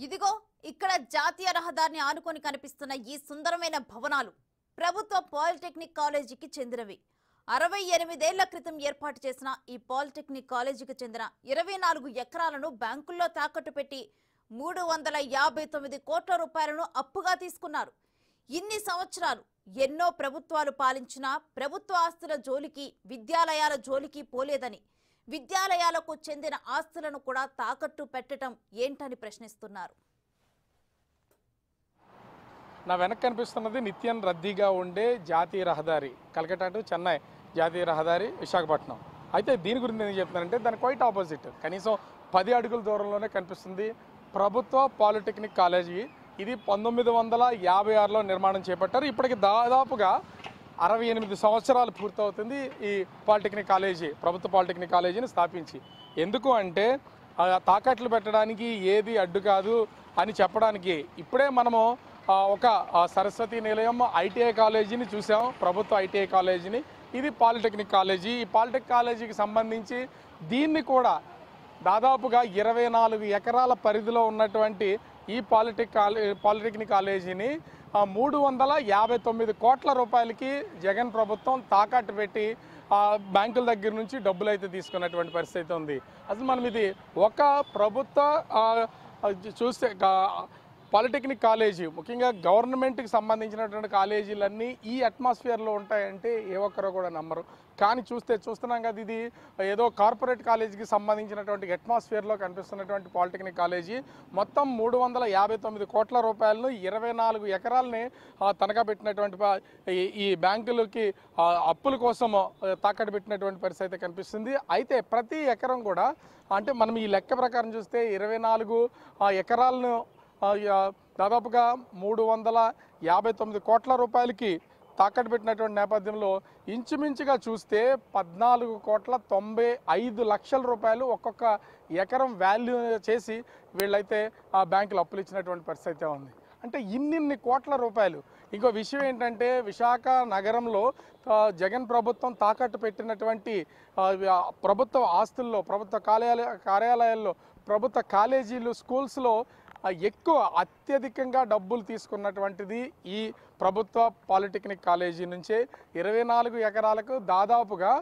ఇదిగో ఇక్కడ జాతీయ రహదారిని ఆనుకొని కనిపిస్తున్న ఈ సుందరమైన భవనాలు ప్రభుత్వ పాలిటెక్నిక్ కాలేజీకి చెందినవి. 68 ఏళ్ల క్రితం ఏర్పాటు చేసిన ఈ పాలిటెక్నిక్ కాలేజీకి చెందిన 24 ఎకరాలను బ్యాంకుల్లో తాకట్టు పెట్టి 359 కోట్ల రూపాయలను అప్పుగా తీసుకున్నారు. ఇన్ని సంవత్సరాలు ఎన్నో ప్రభుత్వాలు పాలించినా ప్రభుత్వ ఆస్తుల జోలికి విద్యాలయాల జోలికి పోలేదని, విద్యాలయాలకు చెందిన ఆస్తులను కూడా తాకట్టు పెట్టడం ఏంటని ప్రశ్నిస్తున్నారు. నా వెనక కనిపిస్తున్నది నిత్యం రద్దీగా ఉండే జాతీయ రహదారి, కలకత్తా టు చెన్నై జాతీయ రహదారి విశాఖపట్నం. అయితే దీని గురించి నేను చెప్తున్నానంటే దాని క్వైట్ ఆపోజిట్, కనీసం 10 అడుగుల దూరంలోనే కనిపిస్తుంది ప్రభుత్వ పాలిటెక్నిక్ కాలేజీ. ఇది 1956లో నిర్మాణం చేపట్టారు. ఇప్పటికి దాదాపుగా 68 సంవత్సరాలు పూర్తవుతుంది ఈ పాలిటెక్నిక్ కాలేజీ, ప్రభుత్వ పాలిటెక్నిక్ కాలేజీని స్థాపించి. ఎందుకు అంటే తాకట్లు పెట్టడానికి ఏది అడ్డు కాదు అని చెప్పడానికి. ఇప్పుడే మనము ఒక సరస్వతి నిలయం ఐటీఐ కాలేజీని చూసాం, ప్రభుత్వ ఐటీఐ కాలేజీని. ఇది పాలిటెక్నిక్ కాలేజీ. ఈ పాలిటెక్నిక్ కాలేజీకి సంబంధించి దీన్ని కూడా దాదాపుగా 24 ఎకరాల పరిధిలో ఉన్నటువంటి ఈ పాలిటెక్నిక్ కాలేజీని 359 కోట్ల రూపాయలకి జగన్ ప్రభుత్వం తాకట్టు పెట్టి బ్యాంకుల దగ్గర నుంచి డబ్బులు అయితే తీసుకున్నటువంటి పరిస్థితి ఉంది. అసలు మనం ఇది ఒక ప్రభుత్వ చూస్తే పాలిటెక్నిక్ కాలేజీ, ముఖ్యంగా గవర్నమెంట్కి సంబంధించినటువంటి కాలేజీలన్నీ ఈ అట్మాస్ఫియర్లో ఉంటాయంటే ఏ ఒక్కరో కూడా నమ్మరు. కానీ చూస్తున్నాం కదా, ఇది ఏదో కార్పొరేట్ కాలేజీకి సంబంధించినటువంటి అట్మాస్ఫియర్లో కనిపిస్తున్నటువంటి పాలిటెక్నిక్ కాలేజీ. మొత్తం 359 కోట్ల రూపాయలను 24 ఎకరాలని తనఖా పెట్టినటువంటి ఈ బ్యాంకులకి అప్పుల కోసం తాకట్టు పెట్టినటువంటి పరిస్థితి కనిపిస్తుంది. అయితే ప్రతి ఎకరం కూడా, అంటే మనం ఈ లెక్క ప్రకారం చూస్తే 24 ఎకరాలను దాదాపుగా 359 కోట్ల రూపాయలకి తాకట్టు పెట్టినటువంటి నేపథ్యంలో ఇంచుమించుగా చూస్తే 14,95 లక్షల రూపాయలు ఒక్కొక్క ఎకరం వాల్యూ చేసి వీళ్ళైతే ఆ బ్యాంకులు అప్పులు ఇచ్చినటువంటి పరిస్థితి ఉంది. అంటే ఇన్ని కోట్ల రూపాయలు. ఇంకో విషయం ఏంటంటే, విశాఖ నగరంలో జగన్ ప్రభుత్వం తాకట్టు పెట్టినటువంటి ప్రభుత్వ ఆస్తుల్లో, ప్రభుత్వ కార్యాలయాల్లో, ప్రభుత్వ కాలేజీలు, స్కూల్స్లో అత్యధికంగా డబ్బులు తీసుకున్నటువంటిది ఈ ప్రభుత్వ పాలిటెక్నిక్ కాలేజీ నుంచే. 24 ఎకరాలకు దాదాపుగా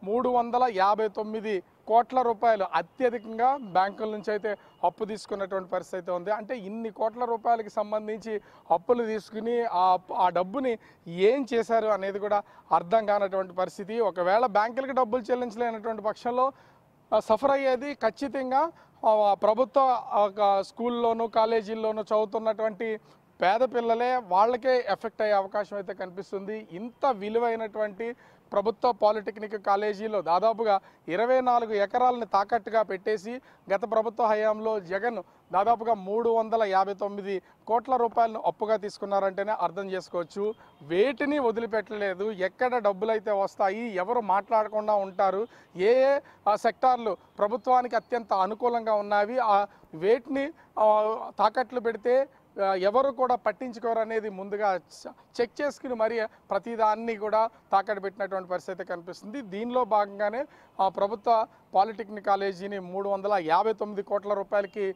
359 కోట్ల రూపాయలు అత్యధికంగా బ్యాంకుల నుంచి అయితే అప్పు తీసుకున్నటువంటి పరిస్థితి ఉంది. అంటే ఇన్ని కోట్ల రూపాయలకి సంబంధించి అప్పులు తీసుకుని ఆ డబ్బుని ఏం చేశారు అనేది కూడా అర్థం కానటువంటి పరిస్థితి. ఒకవేళ బ్యాంకులకి డబ్బులు చెల్లించలేనటువంటి పక్షంలో సఫర్ అయ్యేది ఖచ్చితంగా ప్రభుత్వ స్కూల్లోనూ కాలేజీల్లోనూ చదువుతున్నటువంటి పేద పిల్లలే. వాళ్ళకే ఎఫెక్ట్ అయ్యే అవకాశం అయితే కనిపిస్తుంది. ఇంత విలువైనటువంటి ప్రభుత్వ పాలిటెక్నిక్ కాలేజీలో దాదాపుగా 24 ఎకరాలను తాకట్టుగా పెట్టేసి గత ప్రభుత్వ హయాంలో జగన్ దాదాపుగా 359 కోట్ల రూపాయలను అప్పుగా తీసుకున్నారంటేనే అర్థం చేసుకోవచ్చు. వేటిని వదిలిపెట్టలేదు. ఎక్కడ డబ్బులు అయితే వస్తాయి, ఎవరు మాట్లాడకుండా ఉంటారు, ఏ సెక్టార్లు ప్రభుత్వానికి అత్యంత అనుకూలంగా ఉన్నవి, వేటిని తాకట్లు పెడితే ఎవరు కూడా పట్టించుకోరు అనేది ముందుగా చెక్ చేసుకుని మరి ప్రతిదాన్ని కూడా తాకట్టు పెట్టినటువంటి పరిస్థితి కనిపిస్తుంది. దీనిలో భాగంగానే ప్రభుత్వ పాలిటెక్నిక్ కాలేజీని 359 కోట్ల రూపాయలకి